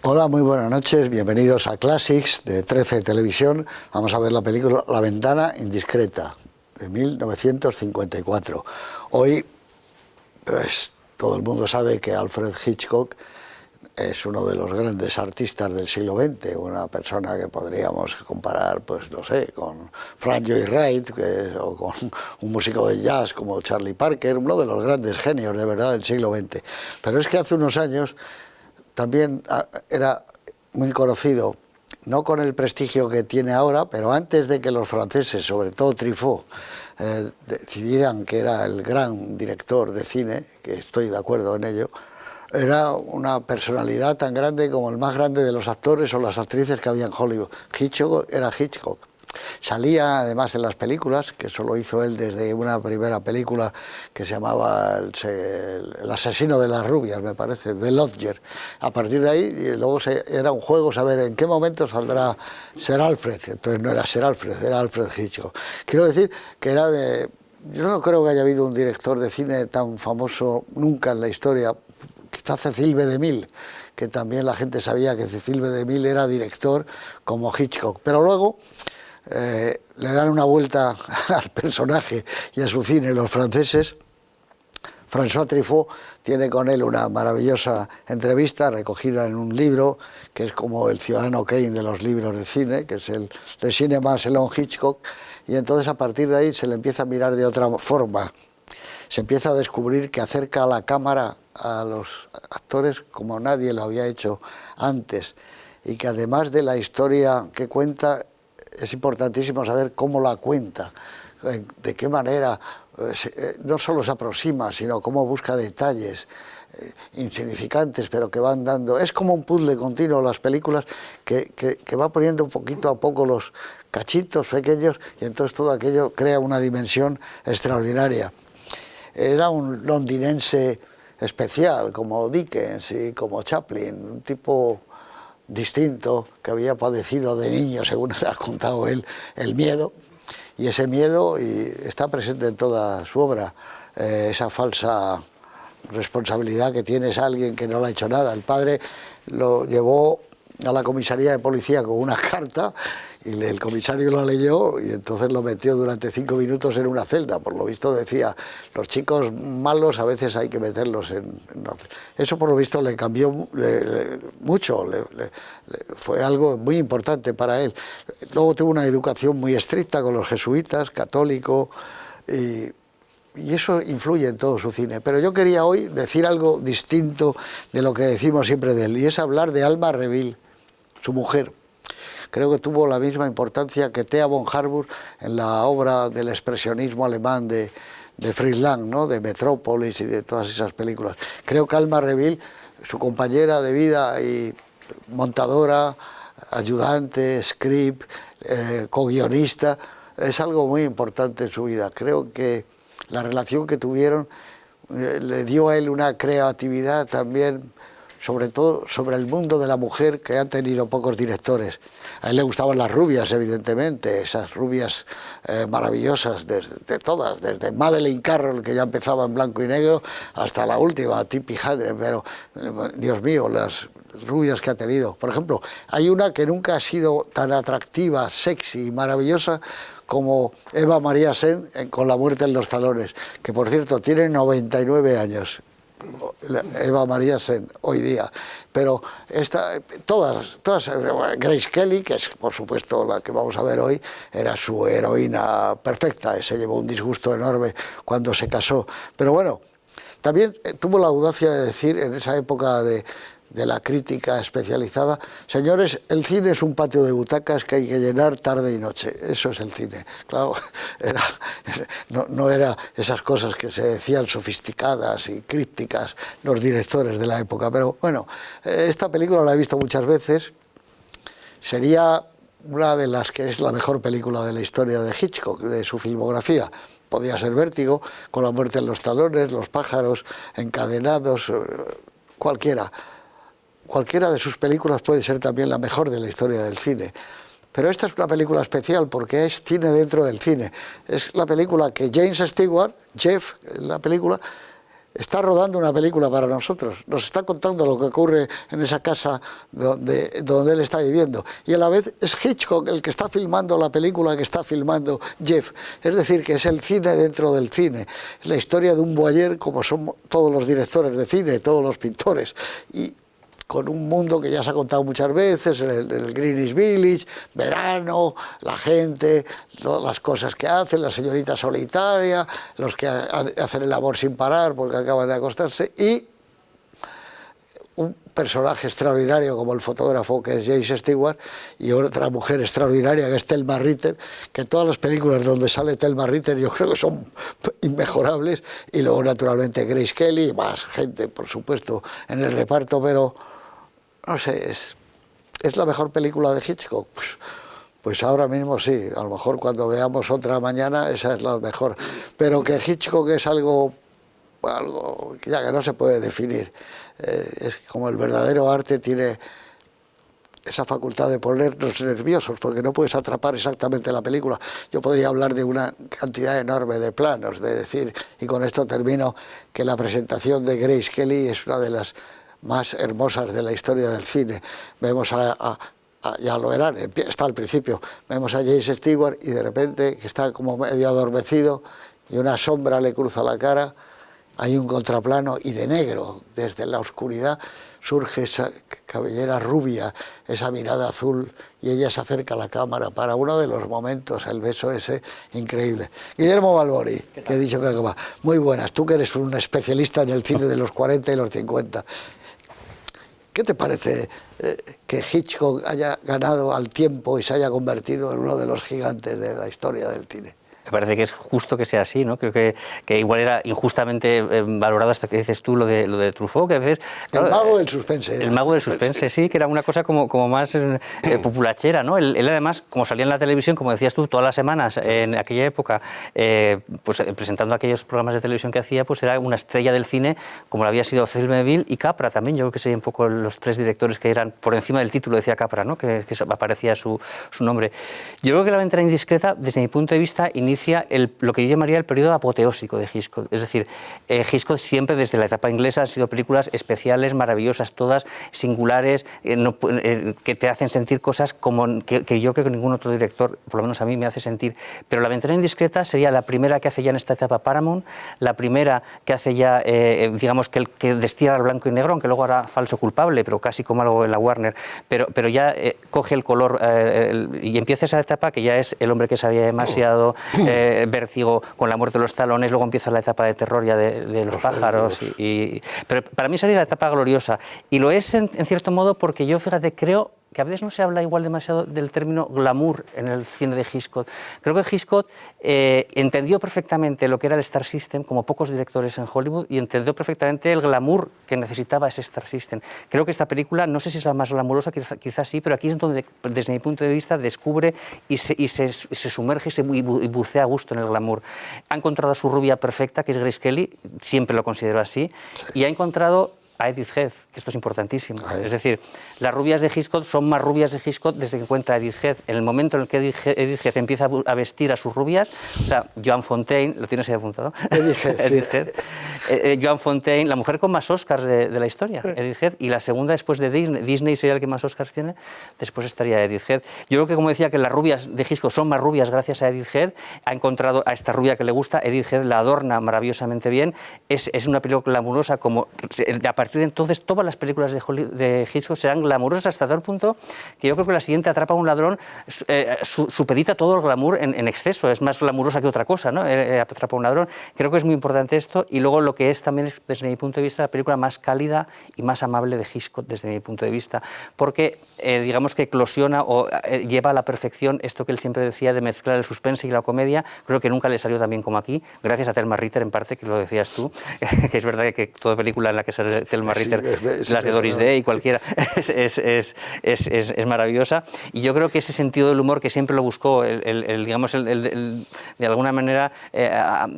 Hola, muy buenas noches, bienvenidos a Classics de 13 Televisión. Vamos a ver la película La ventana indiscreta, de 1954. Hoy, pues, todo el mundo sabe que Alfred Hitchcock es uno de los grandes artistas del siglo XX, una persona que podríamos comparar, pues no sé, con Frank Lloyd Wright, o con un músico de jazz como Charlie Parker, uno de los grandes genios de verdad del siglo XX. Pero es que hace unos años también era muy conocido, no con el prestigio que tiene ahora, pero antes de que los franceses, sobre todo Truffaut, decidieran que era el gran director de cine, que estoy de acuerdo en ello, era una personalidad tan grande como el más grande de los actores o las actrices que había en Hollywood. Hitchcock era Hitchcock. Salía además en las películas, que eso lo hizo él desde una primera película que se llamaba El asesino de las rubias, me parece, de Lodger. A partir de ahí, y luego era un juego saber en qué momento saldrá Sir Alfred. Entonces no era Sir Alfred, era Alfred Hitchcock. Quiero decir que era de... Yo no creo que haya habido un director de cine tan famoso nunca en la historia, quizá Cecil B. DeMille, que también la gente sabía que Cecil B. DeMille era director como Hitchcock. Pero luego... le dan una vuelta al personaje y a su cine los franceses. François Truffaut tiene con él una maravillosa entrevista recogida en un libro que es como el Ciudadano Kane de los libros de cine, que es el Le Cinéma selon Hitchcock, y entonces a partir de ahí se le empieza a mirar de otra forma. Se empieza a descubrir que acerca a la cámara a los actores como nadie lo había hecho antes, y que además de la historia que cuenta, es importantísimo saber cómo la cuenta, de qué manera no solo se aproxima, sino cómo busca detalles insignificantes, pero que van dando... Es como un puzzle continuo las películas que va poniendo un poquito a poco los cachitos pequeños, y entonces todo aquello crea una dimensión extraordinaria. Era un londinense especial, como Dickens y como Chaplin, un tipo distinto, que había padecido de niño, según le ha contado él, el miedo, y ese miedo está presente en toda su obra, esa falsa responsabilidad que tienes a alguien que no le ha hecho nada. El padre lo llevó a la comisaría de policía con una carta y el comisario la leyó y entonces lo metió durante 5 minutos en una celda. Por lo visto decía, los chicos malos a veces hay que meterlos en una celda. Eso por lo visto le cambió mucho, fue algo muy importante para él. Luego tuvo una educación muy estricta con los jesuitas, católico, y eso influye en todo su cine. Pero yo quería hoy decir algo distinto de lo que decimos siempre de él, y es hablar de Alma Reville, su mujer. Creo que tuvo la misma importancia que Thea von Harburg en la obra del expresionismo alemán de Fritz Lang, ¿no? De Metrópolis y de todas esas películas. Creo que Alma Reville, su compañera de vida y montadora, ayudante, script, co-guionista, es algo muy importante en su vida. Creo que la relación que tuvieron le dio a él una creatividad también, sobre todo sobre el mundo de la mujer, que han tenido pocos directores. A él le gustaban las rubias, evidentemente, esas rubias maravillosas, de todas, desde Madeleine Carroll, que ya empezaba en blanco y negro, hasta la última, Tippi Hedren, pero, Dios mío, las rubias que ha tenido. Por ejemplo, hay una que nunca ha sido tan atractiva, sexy y maravillosa como Eva María Sen con La muerte en los talones, que por cierto tiene 99 años. Eva María Sen hoy día, pero todas, Grace Kelly, que es por supuesto la que vamos a ver hoy, era su heroína perfecta, se llevó un disgusto enorme cuando se casó, pero bueno, también tuvo la audacia de decir en esa época de la crítica especializada, señores, el cine es un patio de butacas que hay que llenar tarde y noche, eso es el cine. Claro, no era esas cosas que se decían sofisticadas y crípticas los directores de la época, pero bueno, esta película la he visto muchas veces, sería una de las que es la mejor película de la historia de Hitchcock, de su filmografía. Podía ser Vértigo, con La muerte en los talones, Los pájaros encadenados, cualquiera. Cualquiera de sus películas puede ser también la mejor de la historia del cine. Pero esta es una película especial porque es cine dentro del cine. Es la película que James Stewart, Jeff, la película, está rodando una película para nosotros, nos está contando lo que ocurre en esa casa donde él está viviendo. Y a la vez es Hitchcock el que está filmando la película que está filmando Jeff. Es decir, que es el cine dentro del cine. Es la historia de un voyeur, como son todos los directores de cine, todos los pintores. Y con un mundo que ya se ha contado muchas veces, el Greenwich Village, verano, la gente, todas las cosas que hacen, la señorita solitaria, los que hacen el amor sin parar porque acaban de acostarse, y un personaje extraordinario como el fotógrafo que es James Stewart, y otra mujer extraordinaria que es Thelma Ritter, que todas las películas donde sale Thelma Ritter yo creo que son inmejorables, y luego naturalmente Grace Kelly y más gente por supuesto en el reparto, pero no sé, ¿es la mejor película de Hitchcock? Pues ahora mismo sí, a lo mejor cuando veamos otra mañana esa es la mejor, pero que Hitchcock es algo ya que no se puede definir, es como el verdadero arte tiene esa facultad de ponernos nerviosos porque no puedes atrapar exactamente la película. Yo podría hablar de una cantidad enorme de planos, de decir, y con esto termino, que la presentación de Grace Kelly es una de las más hermosas de la historia del cine. Vemos ya lo verán, está al principio, vemos a James Stewart y de repente que está como medio adormecido y una sombra le cruza la cara, hay un contraplano y de negro, desde la oscuridad surge esa cabellera rubia, esa mirada azul y ella se acerca a la cámara para uno de los momentos, el beso ese increíble. Guillermo Balboni, que he dicho que acaba. Muy buenas, tú que eres un especialista en el cine de los 40 y los 50. ¿Qué te parece que Hitchcock haya ganado al tiempo y se haya convertido en uno de los gigantes de la historia del cine? Me parece que es justo que sea así, ¿no? Creo que igual era injustamente valorado hasta que dices tú lo de Truffaut, que a veces... Claro, el mago del suspense. El mago del suspense, sí, que era una cosa como más populachera, ¿no? Él además, como salía en la televisión, como decías tú, todas las semanas, en aquella época, pues presentando aquellos programas de televisión que hacía, pues era una estrella del cine, como lo había sido Filmeville y Capra también. Yo creo que serían un poco los tres directores que eran, por encima del título decía Capra, ¿no? Que aparecía su nombre. Yo creo que La ventana indiscreta, desde mi punto de vista, inicia lo que yo llamaría el periodo apoteósico de Hitchcock. Es decir, Hitchcock siempre desde la etapa inglesa han sido películas especiales, maravillosas, todas singulares, que te hacen sentir cosas como que yo creo que ningún otro director, por lo menos a mí, me hace sentir. Pero La ventana indiscreta sería la primera que hace ya en esta etapa Paramount, la primera que hace ya, digamos, que destila al blanco y negro, aunque luego hará Falso culpable, pero casi como algo en la Warner, pero ya coge el color y empieza esa etapa que ya es El hombre que sabía demasiado, Vértigo con La muerte de los talones, luego empieza la etapa de terror ya de los pájaros. Pero para mí sería la etapa gloriosa. Y lo es en cierto modo porque yo, fíjate, creo que a veces no se habla igual demasiado del término glamour en el cine de Hitchcock. Creo que Hitchcock entendió perfectamente lo que era el Star System, como pocos directores en Hollywood, y entendió perfectamente el glamour que necesitaba ese Star System. Creo que esta película, no sé si es la más glamurosa, quizás sí, pero aquí es donde, desde mi punto de vista, descubre y se sumerge y bucea a gusto en el glamour. Ha encontrado a su rubia perfecta, que es Grace Kelly, siempre lo considero así, y ha encontrado a Edith Head, que esto es importantísimo. Es decir, las rubias de Hitchcock son más rubias de Hitchcock desde que encuentra a Edith Head. En el momento en el que Edith Head empieza a vestir a sus rubias, o sea, Joan Fontaine, ¿lo tienes ahí apuntado? Edith Head. Joan Fontaine, la mujer con más Oscars de la historia, Edith Head, y la segunda después de Disney. Disney sería el que más Oscars tiene, después estaría Edith Head. Yo creo que, como decía, que las rubias de Hitchcock son más rubias gracias a Edith Head. Ha encontrado a esta rubia que le gusta, Edith Head la adorna maravillosamente bien. Es una película glamurosa, como a partir de entonces todas las películas de Hitchcock serán glamurosas hasta tal punto que yo creo que la siguiente, Atrapa a un ladrón, supedita todo el glamour en exceso, es más glamurosa que otra cosa, ¿no? Atrapa a un ladrón. Creo que es muy importante esto, y luego lo que es también, desde mi punto de vista, la película más cálida y más amable de Hitchcock, desde mi punto de vista, porque digamos que eclosiona o lleva a la perfección esto que él siempre decía de mezclar el suspense y la comedia. Creo que nunca le salió tan bien como aquí, gracias a Thelma Ritter en parte, que lo decías tú, que es verdad que toda película en la que sale Thelma Ritter, es las de Doris Day, cualquiera, es maravillosa. Y yo creo que ese sentido del humor que siempre lo buscó, digamos, de alguna manera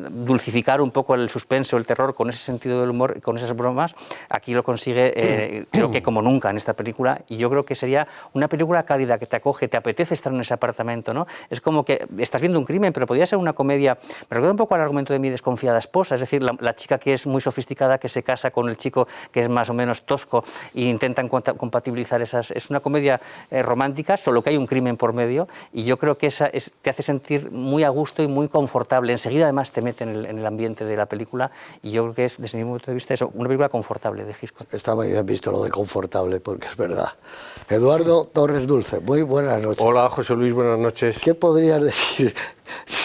dulcificar un poco el suspenso, el terror, con ese sentido del humor, con esas bromas, aquí lo consigue, creo que como nunca en esta película. Y yo creo que sería una película cálida, que te acoge, te apetece estar en ese apartamento, ¿no? Es como que estás viendo un crimen, pero podría ser una comedia. Me recuerda un poco al argumento de Mi desconfiada esposa, es decir, la chica que es muy sofisticada, que se casa con el chico que es más o menos tosco e intentan compatibilizar esas. Es una comedia romántica, solo que hay un crimen por medio, y yo creo que te hace sentir muy a gusto y muy confortable. Enseguida además te mete en el ambiente de la película, y yo creo que es, desde mi punto de vista, una película confortable de Hitchcock. Está muy bien visto lo de confortable, porque es verdad. Eduardo Torres Dulce, muy buenas noches. Hola, José Luis, buenas noches. ¿Qué podrías decir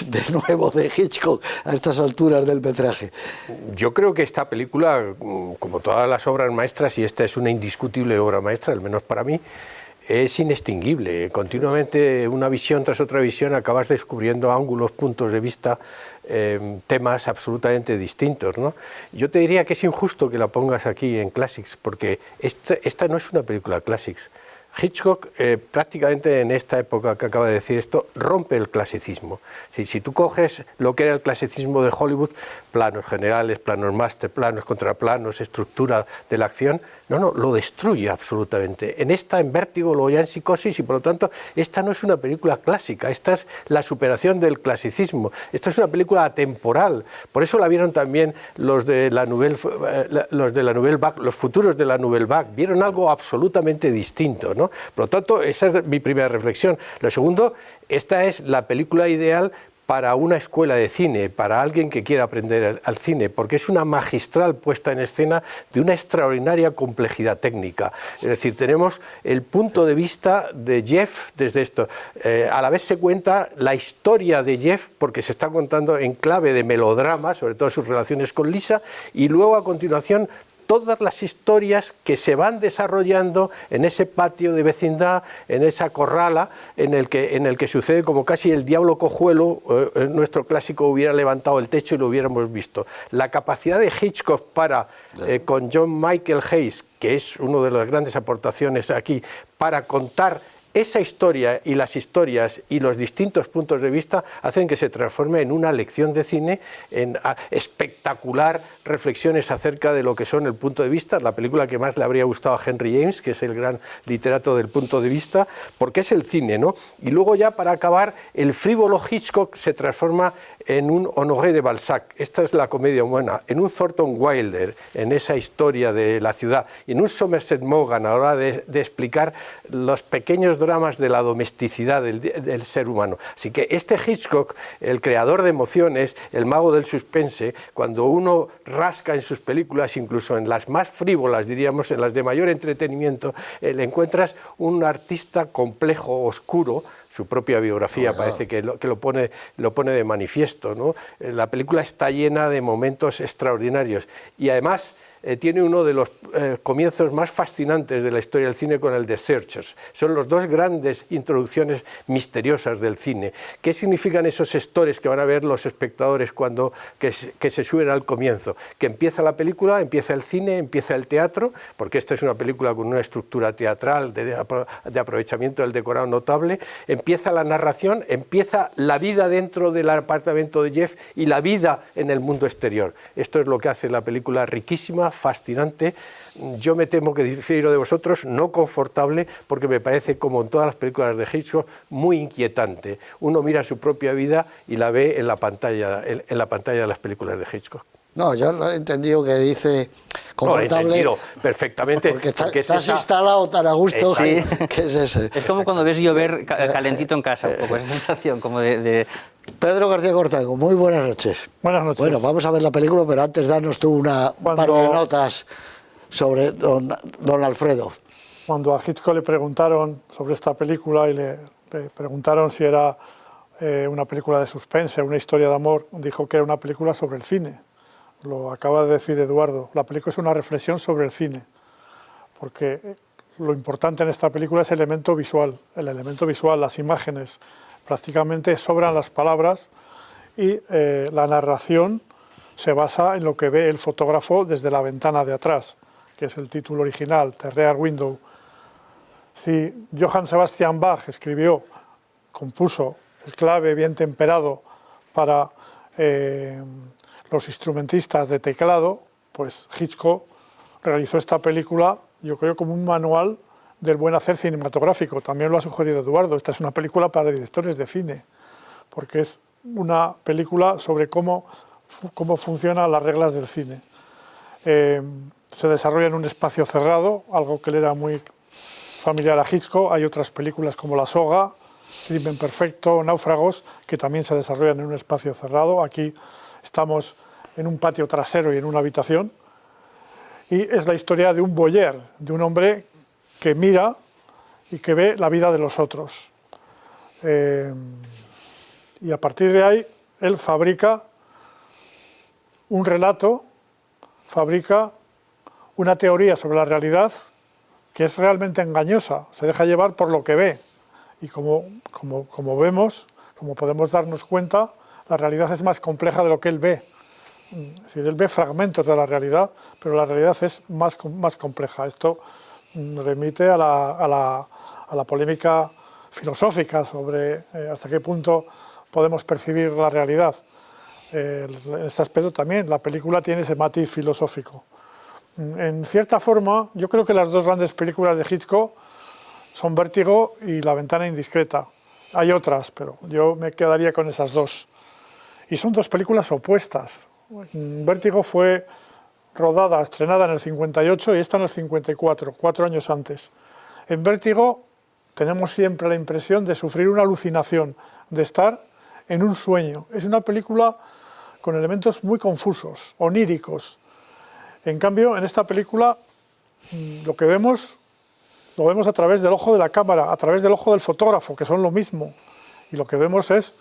de nuevo de Hitchcock a estas alturas del metraje? Yo creo que esta película, como todas las obras maestras, y esta es una indiscutible obra maestra, al menos para mí, es inextinguible. Continuamente, una visión tras otra visión, acabas descubriendo ángulos, puntos de vista, temas absolutamente distintos, ¿no? Yo te diría que es injusto que la pongas aquí en Classics, porque esta no es una película Classics. Hitchcock, prácticamente en esta época que acaba de decir esto, rompe el clasicismo. Si tú coges lo que era el clasicismo de Hollywood, planos generales, planos máster, planos contraplanos, estructura de la acción, no, lo destruye absolutamente. En esta, en Vértigo, luego ya en Psicosis, y por lo tanto, esta no es una película clásica, esta es la superación del clasicismo, esta es una película atemporal. Por eso la vieron también los de la Nouvelle Vague, los futuros de la Nouvelle Vague, vieron algo absolutamente distinto, ¿no? Por lo tanto, esa es mi primera reflexión. Lo segundo, esta es la película ideal para una escuela de cine, para alguien que quiera aprender al cine, porque es una magistral puesta en escena de una extraordinaria complejidad técnica. Es decir, tenemos el punto de vista de Jeff desde esto. A la vez se cuenta la historia de Jeff, porque se está contando en clave de melodrama, sobre todo sus relaciones con Lisa, y luego a continuación todas las historias que se van desarrollando en ese patio de vecindad, en esa corrala, en el que sucede como casi el diablo cojuelo, nuestro clásico hubiera levantado el techo y lo hubiéramos visto. La capacidad de Hitchcock con John Michael Hayes, que es una de las grandes aportaciones aquí, para contar esa historia y las historias y los distintos puntos de vista hacen que se transforme en una lección de cine, en espectacular reflexiones acerca de lo que son el punto de vista, la película que más le habría gustado a Henry James, que es el gran literato del punto de vista, porque es el cine, ¿no? Y luego ya para acabar, el frívolo Hitchcock se transforma en un Honoré de Balzac, esta es la comedia humana, en un Thornton Wilder, en esa historia de la ciudad, y en un Somerset Maugham a la hora de explicar los pequeños dramas de la domesticidad del ser humano. Así que este Hitchcock, el creador de emociones, el mago del suspense, cuando uno rasca en sus películas, incluso en las más frívolas, diríamos, en las de mayor entretenimiento, le encuentras un artista complejo, oscuro. Su propia biografía parece que lo pone de manifiesto, ¿no? La película está llena de momentos extraordinarios y además tiene uno de los comienzos más fascinantes de la historia del cine con el de Searchers. Son las dos grandes introducciones misteriosas del cine. ¿Qué significan esos stores que van a ver los espectadores que se suben al comienzo? Que empieza la película, empieza el cine, empieza el teatro, porque esta es una película con una estructura teatral de aprovechamiento del decorado notable, empieza la narración, empieza la vida dentro del apartamento de Jeff y la vida en el mundo exterior. Esto es lo que hace la película riquísima, fascinante. Yo me temo que difiero de vosotros, no confortable, porque me parece, como en todas las películas de Hitchcock, muy inquietante. Uno mira su propia vida y la ve en la pantalla de las películas de Hitchcock. No, yo lo he entendido que dice confortable. No, lo he entendido perfectamente. Porque estás instalado tan a gusto que es ese. Es como cuando ves llover calentito en casa, un poco esa sensación como de... Pedro García Cortago, muy buenas noches. Buenas noches. Bueno, vamos a ver la película, pero antes danos tú un par de notas sobre don Alfredo. Cuando a Hitchcock le preguntaron sobre esta película y le preguntaron si era una película de suspense, una historia de amor, dijo que era una película sobre el cine. Lo acaba de decir Eduardo. La película es una reflexión sobre el cine, porque lo importante en esta película es el elemento visual, las imágenes. Prácticamente sobran las palabras y la narración se basa en lo que ve el fotógrafo desde la ventana de atrás, que es el título original, The Rear Window. Si Johann Sebastian Bach compuso el clave bien temperado para los instrumentistas de teclado, pues Hitchcock realizó esta película, yo creo, como un manual del buen hacer cinematográfico. También lo ha sugerido Eduardo, esta es una película para directores de cine, porque es una película sobre cómo funcionan las reglas del cine. Se desarrolla en un espacio cerrado, algo que le era muy familiar a Hitchcock. Hay otras películas como La Soga, Crimen Perfecto, Náufragos, que también se desarrollan en un espacio cerrado. Aquí estamos en un patio trasero y en una habitación. Y es la historia de un voyeur, de un hombre que mira y que ve la vida de los otros. Y a partir de ahí, él fabrica un relato, fabrica una teoría sobre la realidad que es realmente engañosa, se deja llevar por lo que ve. Y como vemos, como podemos darnos cuenta, la realidad es más compleja de lo que él ve. Es decir, él ve fragmentos de la realidad, pero la realidad es más compleja. Esto remite a la polémica filosófica sobre hasta qué punto podemos percibir la realidad. En este aspecto también la película tiene ese matiz filosófico. En cierta forma, yo creo que las dos grandes películas de Hitchcock son Vértigo y La ventana indiscreta. Hay otras, pero yo me quedaría con esas dos. Y son dos películas opuestas. Vértigo fue rodada, estrenada en el 58 y esta en el 54, 4 años antes. En Vértigo tenemos siempre la impresión de sufrir una alucinación, de estar en un sueño. Es una película con elementos muy confusos, oníricos. En cambio, en esta película lo vemos a través del ojo de la cámara, a través del ojo del fotógrafo, que son lo mismo. Y lo que vemos es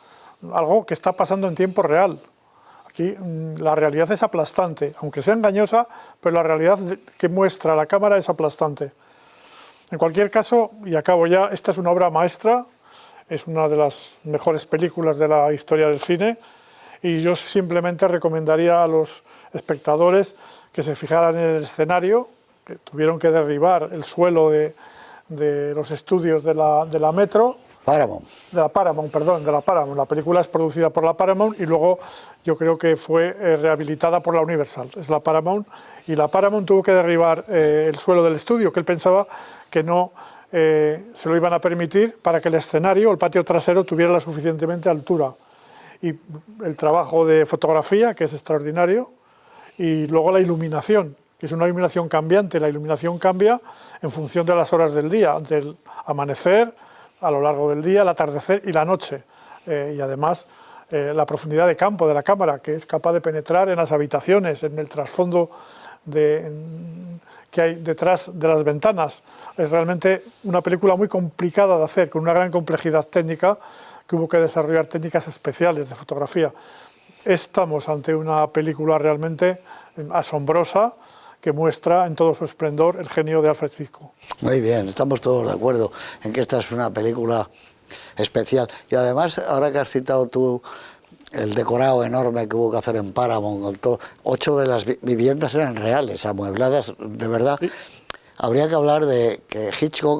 algo que está pasando en tiempo real. Aquí la realidad es aplastante, aunque sea engañosa, pero la realidad que muestra la cámara es aplastante. En cualquier caso, y acabo ya, esta es una obra maestra, es una de las mejores películas de la historia del cine, y yo simplemente recomendaría a los espectadores que se fijaran en el escenario, que tuvieron que derribar el suelo de los estudios de la Metro. Paramount. De la Paramount. La película es producida por la Paramount y luego yo creo que fue rehabilitada por la Universal. Es la Paramount, y la Paramount tuvo que derribar el suelo del estudio, que él pensaba que no se lo iban a permitir para que el escenario, el patio trasero, tuviera la suficientemente altura. Y el trabajo de fotografía, que es extraordinario, y luego la iluminación, que es una iluminación cambiante. La iluminación cambia en función de las horas del día, del amanecer, a lo largo del día, el atardecer y la noche. Y además la profundidad de campo de la cámara, que es capaz de penetrar en las habitaciones, en el trasfondo que hay detrás de las ventanas. Es realmente una película muy complicada de hacer, con una gran complejidad técnica, que hubo que desarrollar técnicas especiales de fotografía. Estamos ante una película realmente asombrosa, que muestra en todo su esplendor el genio de Alfred Hitchcock. Muy bien, estamos todos de acuerdo en que esta es una película especial. Y además, ahora que has citado tú el decorado enorme que hubo que hacer en Paramount, 8 de las viviendas eran reales, amuebladas de verdad. Sí. Habría que hablar de que Hitchcock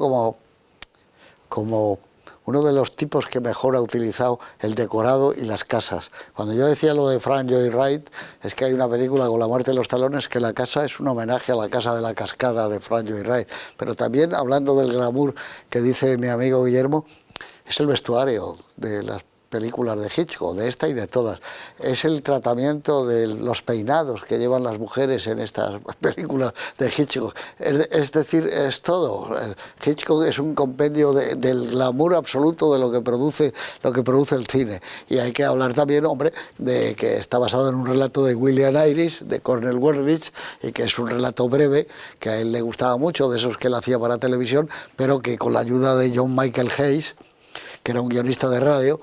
como uno de los tipos que mejor ha utilizado el decorado y las casas. Cuando yo decía lo de Frank Lloyd Wright, es que hay una película con La muerte de los talones, que la casa es un homenaje a la casa de la cascada de Frank Lloyd Wright. Pero también, hablando del glamour que dice mi amigo Guillermo, es el vestuario de las películas de Hitchcock, de esta y de todas. Es el tratamiento de los peinados que llevan las mujeres en estas películas de Hitchcock. Es decir, es todo. Hitchcock es un compendio del glamour absoluto de lo que produce el cine. Y hay que hablar también, hombre, de que está basado en un relato de William Irish, de Cornell Woolrich, y que es un relato breve, que a él le gustaba mucho, de esos que él hacía para televisión, pero que con la ayuda de John Michael Hayes, que era un guionista de radio,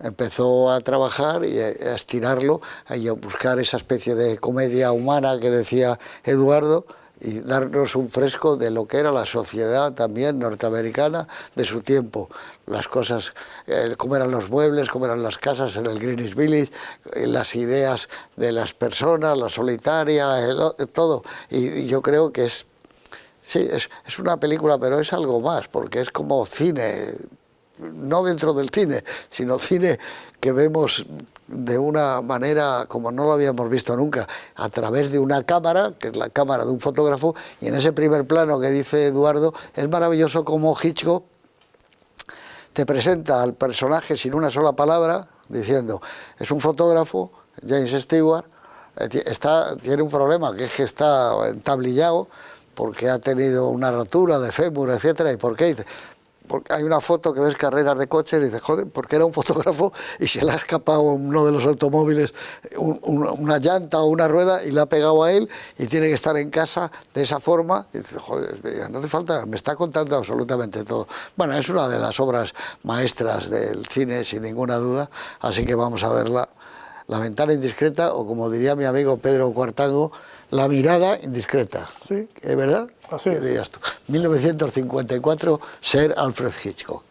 empezó a trabajar y a estirarlo y a buscar esa especie de comedia humana que decía Eduardo, y darnos un fresco de lo que era la sociedad también norteamericana de su tiempo. Las cosas, cómo eran los muebles, cómo eran las casas en el Greenwich Village, las ideas de las personas, la solitaria, todo. Y yo creo que es Sí, es una película, pero es algo más, porque es como cine, no dentro del cine, sino cine que vemos de una manera como no lo habíamos visto nunca, a través de una cámara, que es la cámara de un fotógrafo, y en ese primer plano que dice Eduardo, es maravilloso como Hitchcock te presenta al personaje sin una sola palabra, diciendo, es un fotógrafo, James Stewart, tiene un problema, que es que está entablillado, porque ha tenido una rotura de fémur, etcétera. ¿Y por qué? Dice, porque hay una foto que ves carreras de coches y dices, joder, porque era un fotógrafo y se le ha escapado uno de los automóviles una llanta o una rueda y le ha pegado a él y tiene que estar en casa de esa forma. Y dices, joder, no hace falta, me está contando absolutamente todo. Bueno, es una de las obras maestras del cine, sin ninguna duda, así que vamos a verla. La ventana indiscreta, o como diría mi amigo Pedro Cuartango, la mirada indiscreta. Sí. ¿Es verdad? Así ¿Qué es. dirías tú? 1954, Sir Alfred Hitchcock.